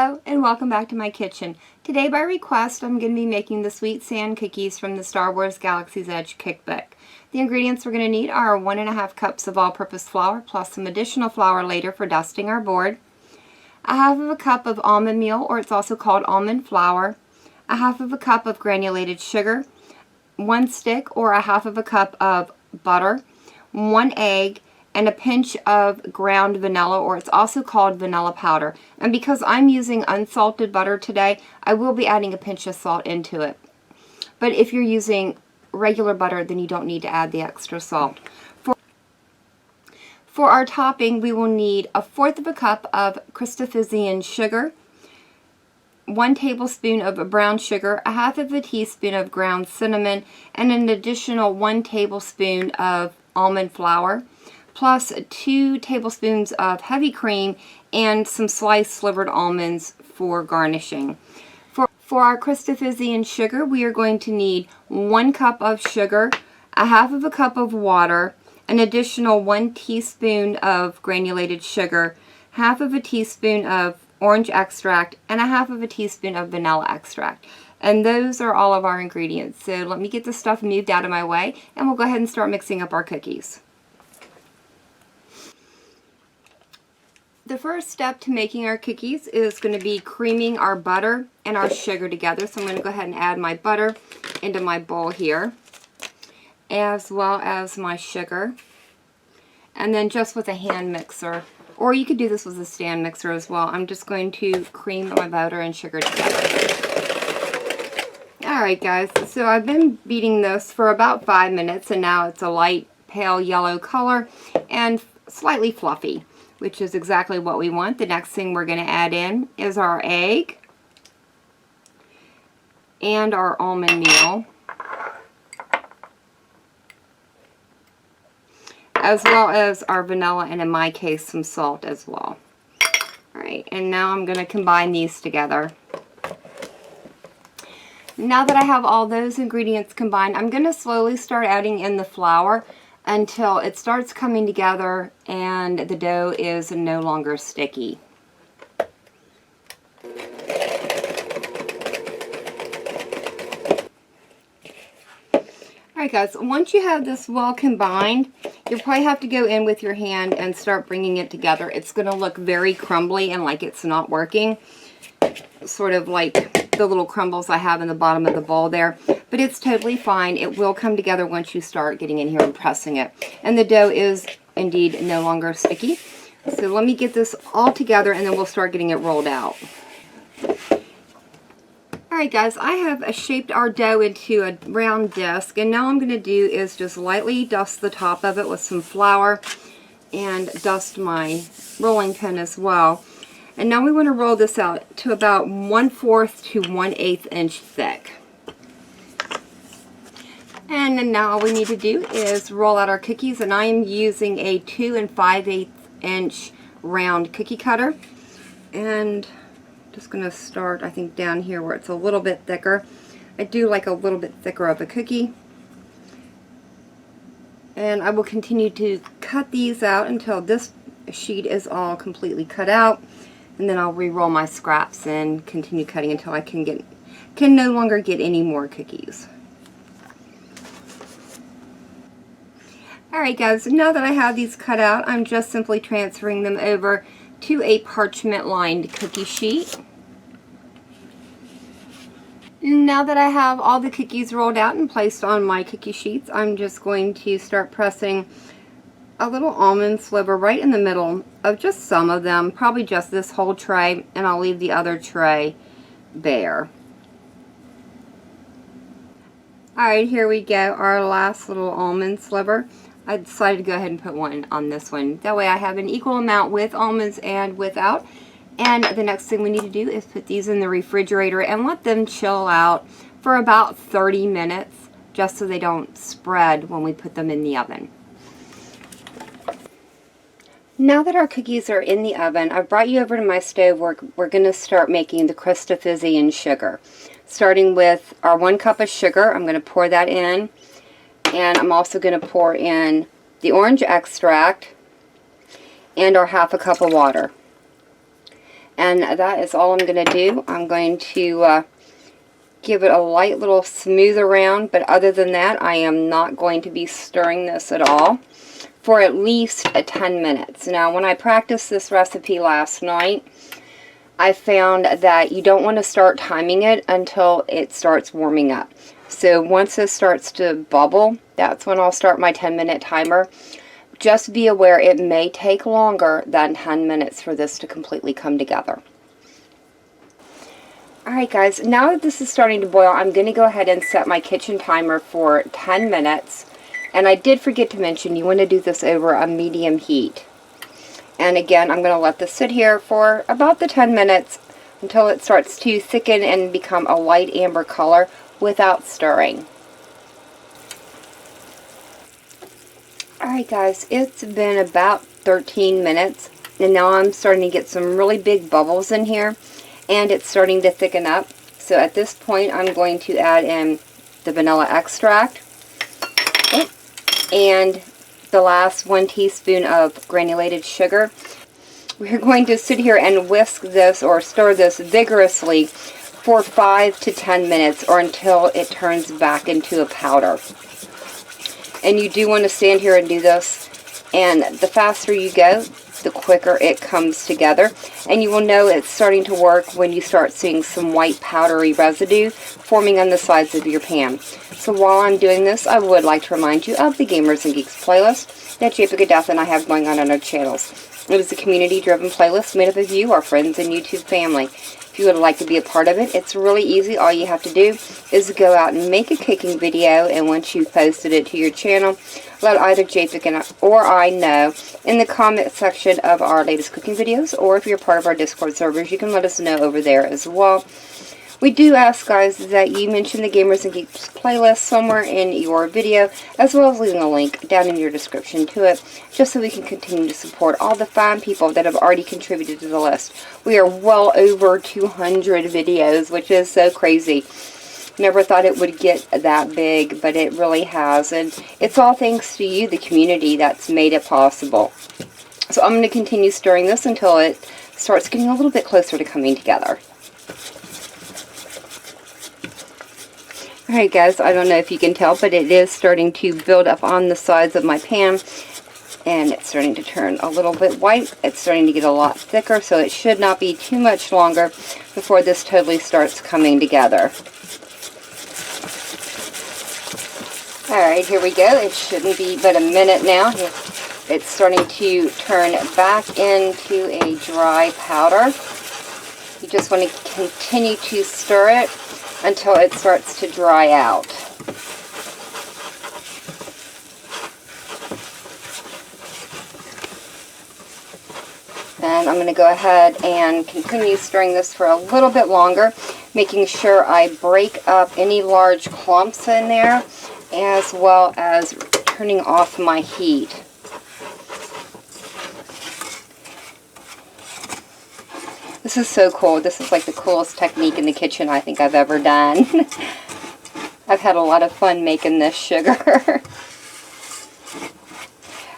Hello and welcome back to my kitchen. Today by request I'm going to be making the sweet sand cookies from the Star Wars Galaxy's Edge cookbook. The ingredients we're going to need are 1½ cups of all-purpose flour plus some additional flour later for dusting our board, 1/2 cup of almond meal, or it's also called almond flour, 1/2 cup of granulated sugar, 1 stick or 1/2 cup of butter, 1 egg, and a pinch of ground vanilla, or it's also called vanilla powder. And because I'm using unsalted butter today, I will be adding a pinch of salt into it. But if you're using regular butter, then you don't need to add the extra salt. For our topping, we will need 1/4 cup of christophsian sugar, 1 tablespoon of brown sugar, 1/2 teaspoon of ground cinnamon, and an additional 1 tablespoon of almond flour, plus 2 tablespoons of heavy cream and some sliced slivered almonds for garnishing. For our christophsian sugar, we are going to need 1 cup of sugar, 1/2 cup of water, an additional 1 teaspoon of granulated sugar, 1/2 teaspoon of orange extract, and 1/2 teaspoon of vanilla extract. And those are all of our ingredients. So let me get this stuff moved out of my way and we'll go ahead and start mixing up our cookies. The first step to making our cookies is going to be creaming our butter and our sugar together. So I'm going to go ahead and add my butter into my bowl here, as well as my sugar. And then just with a hand mixer, or you could do this with a stand mixer as well, I'm just going to cream my butter and sugar together. Alright guys, so I've been beating this for about 5 minutes and now it's a light pale yellow color and slightly fluffy, which is exactly what we want. The next thing we're going to add in is our egg and our almond meal, as well as our vanilla, and in my case some salt as well. Alright, and now I'm going to combine these together. Now that I have all those ingredients combined, I'm going to slowly start adding in the flour until it starts coming together and the dough is no longer sticky. Alright guys, once you have this well combined, you'll probably have to go in with your hand and start bringing it together. It's going to look very crumbly and like it's not working, sort of like the little crumbles I have in the bottom of the bowl there. But it's totally fine. It will come together once you start getting in here and pressing it. And the dough is indeed no longer sticky. So let me get this all together and then we'll start getting it rolled out. Alright guys, I have shaped our dough into a round disc, and now I'm going to do is just lightly dust the top of it with some flour and dust my rolling pin as well. And now we want to roll this out to about 1/4 to 1/8 inch thick. And then now all we need to do is roll out our cookies, and I am using a 2 5/8 inch round cookie cutter. And just going to start, I think, down here where it's a little bit thicker. I do like a little bit thicker of a cookie. And I will continue to cut these out until this sheet is all completely cut out. And then I'll re-roll my scraps and continue cutting until I can no longer get any more cookies. Alright guys, now that I have these cut out, I'm just simply transferring them over to a parchment lined cookie sheet. Now that I have all the cookies rolled out and placed on my cookie sheets, I'm just going to start pressing a little almond sliver right in the middle of just some of them, probably just this whole tray, and I'll leave the other tray bare. Alright, here we go, our last little almond sliver. I decided to go ahead and put one on this one. That way I have an equal amount with almonds and without. And the next thing we need to do is put these in the refrigerator and let them chill out for about 30 minutes, just so they don't spread when we put them in the oven. Now that our cookies are in the oven, I've brought you over to my stove where we're going to start making the christophsian sugar. Starting with our 1 cup of sugar, I'm going to pour that in. And I'm also going to pour in the orange extract and our 1/2 cup of water. And that is all I'm going to do. I'm going to give it a light little smooth around, but other than that, I am not going to be stirring this at all for at least 10 minutes. Now, when I practiced this recipe last night, I found that you don't want to start timing it until it starts warming up. So once this starts to bubble, that's when I'll start my 10-minute timer. Just be aware it may take longer than 10 minutes for this to completely come together. Alright guys, now that this is starting to boil, I'm going to go ahead and set my kitchen timer for 10 minutes. And I did forget to mention, you want to do this over a medium heat. And again, I'm going to let this sit here for about the 10 minutes until it starts to thicken and become a light amber color without stirring. Alright guys, it's been about 13 minutes and now I'm starting to get some really big bubbles in here and it's starting to thicken up. So at this point I'm going to add in the vanilla extract and the last 1 teaspoon of granulated sugar. We're going to sit here and whisk this or stir this vigorously for 5 to 10 minutes or until it turns back into a powder. And you do want to stand here and do this, and the faster you go, the quicker it comes together. And you will know it's starting to work when you start seeing some white powdery residue forming on the sides of your pan. So while I'm doing this, I would like to remind you of the Gamers and Geeks playlist that JPEG and I have going on our channels. It is a community-driven playlist made up of you, our friends, and YouTube family. If you would like to be a part of it, it's really easy. All you have to do is go out and make a cooking video, and once you've posted it to your channel, let either JPEG or I know in the comment section of our latest cooking videos, or if you're part of our Discord servers, you can let us know over there as well. We do ask, guys, that you mention the Gamers and Geeks playlist somewhere in your video, as well as leaving a link down in your description to it, just so we can continue to support all the fine people that have already contributed to the list. We are well over 200 videos, which is so crazy. Never thought it would get that big, but it really has, and it's all thanks to you, the community, that's made it possible. So I'm going to continue stirring this until it starts getting a little bit closer to coming together. Alright guys, I don't know if you can tell, but it is starting to build up on the sides of my pan, and it's starting to turn a little bit white. It's starting to get a lot thicker, so it should not be too much longer before this totally starts coming together. Alright, here we go. It shouldn't be but a minute now. It's starting to turn back into a dry powder. You just want to continue to stir it until it starts to dry out. And I'm going to go ahead and continue stirring this for a little bit longer, making sure I break up any large clumps in there, as well as turning off my heat. This is so cool. This is like the coolest technique in the kitchen I think I've ever done. I've had a lot of fun making this sugar.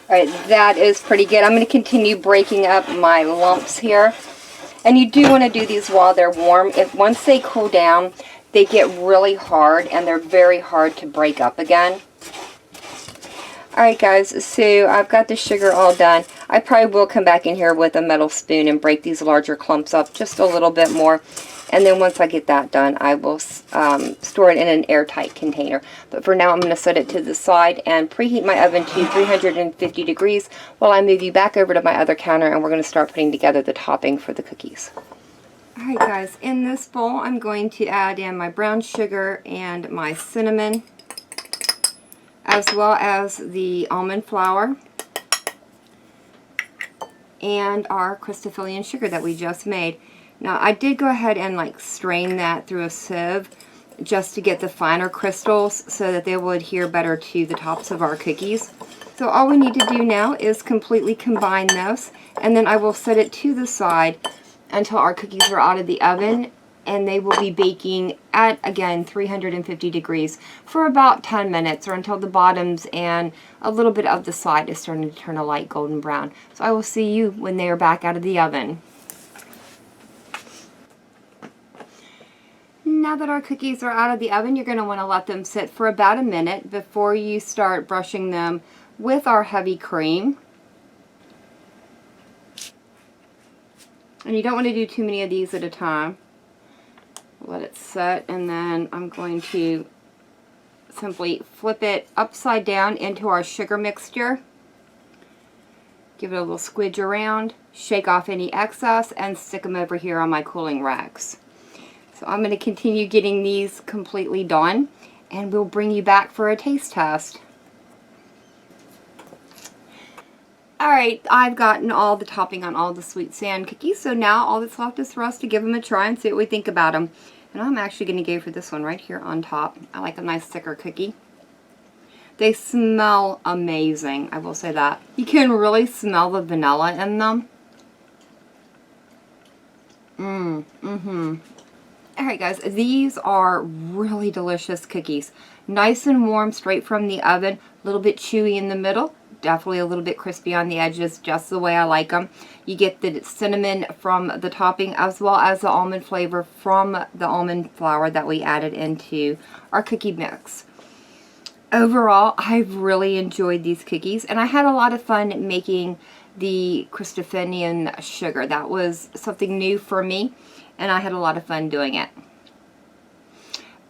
Alright, that is pretty good. I'm going to continue breaking up my lumps here. And you do want to do these while they're warm. Once they cool down, they get really hard and they're very hard to break up again. Alright guys, so I've got the sugar all done. I probably will come back in here with a metal spoon and break these larger clumps up just a little bit more. And then once I get that done, I will store it in an airtight container. But for now, I'm going to set it to the side and preheat my oven to 350 degrees while I move you back over to my other counter, and we're going to start putting together the topping for the cookies. Alright guys, in this bowl, I'm going to add in my brown sugar and my cinnamon, as well as the almond flour and our christophsian sugar that we just made. Now I did go ahead and strain that through a sieve just to get the finer crystals so that they will adhere better to the tops of our cookies. So all we need to do now is completely combine this, and then I will set it to the side until our cookies are out of the oven, and they will be baking at, again, 350 degrees for about 10 minutes, or until the bottoms and a little bit of the side is starting to turn a light golden brown. So I will see you when they are back out of the oven. now that our cookies are out of the oven, you're going to want to let them sit for about a minute before you start brushing them with our heavy cream. And you don't want to do too many of these at a time. Let it set, and then I'm going to simply flip it upside down into our sugar mixture. Give it a little squidge around, shake off any excess, and stick them over here on my cooling racks. So I'm going to continue getting these completely done, and we'll bring you back for a taste test. Alright, I've gotten all the topping on all the sweet sand cookies, so now all that's left is for us to give them a try and see what we think about them. And I'm actually going to go for this one right here on top. I like a nice thicker cookie. They smell amazing, I will say that. You can really smell the vanilla in them. Alright guys, these are really delicious cookies. Nice and warm, straight from the oven. A little bit chewy in the middle. Definitely a little bit crispy on the edges, just the way I like them. You get the cinnamon from the topping as well as the almond flavor from the almond flour that we added into our cookie mix. Overall, I've really enjoyed these cookies, and I had a lot of fun making the christophsian sugar. That was something new for me, and I had a lot of fun doing it.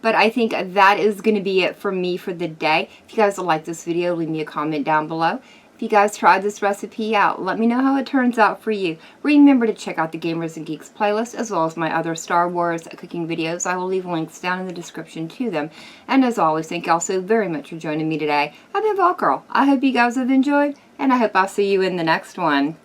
But I think that is going to be it for me for the day. If you guys like this video, leave me a comment down below. If you guys tried this recipe out, let me know how it turns out for you. Remember to check out the Gamers and Geeks playlist as well as my other Star Wars cooking videos. I will leave links down in the description to them. And as always, thank you all so very much for joining me today. I've been MHawke. I hope you guys have enjoyed, and I hope I'll see you in the next one.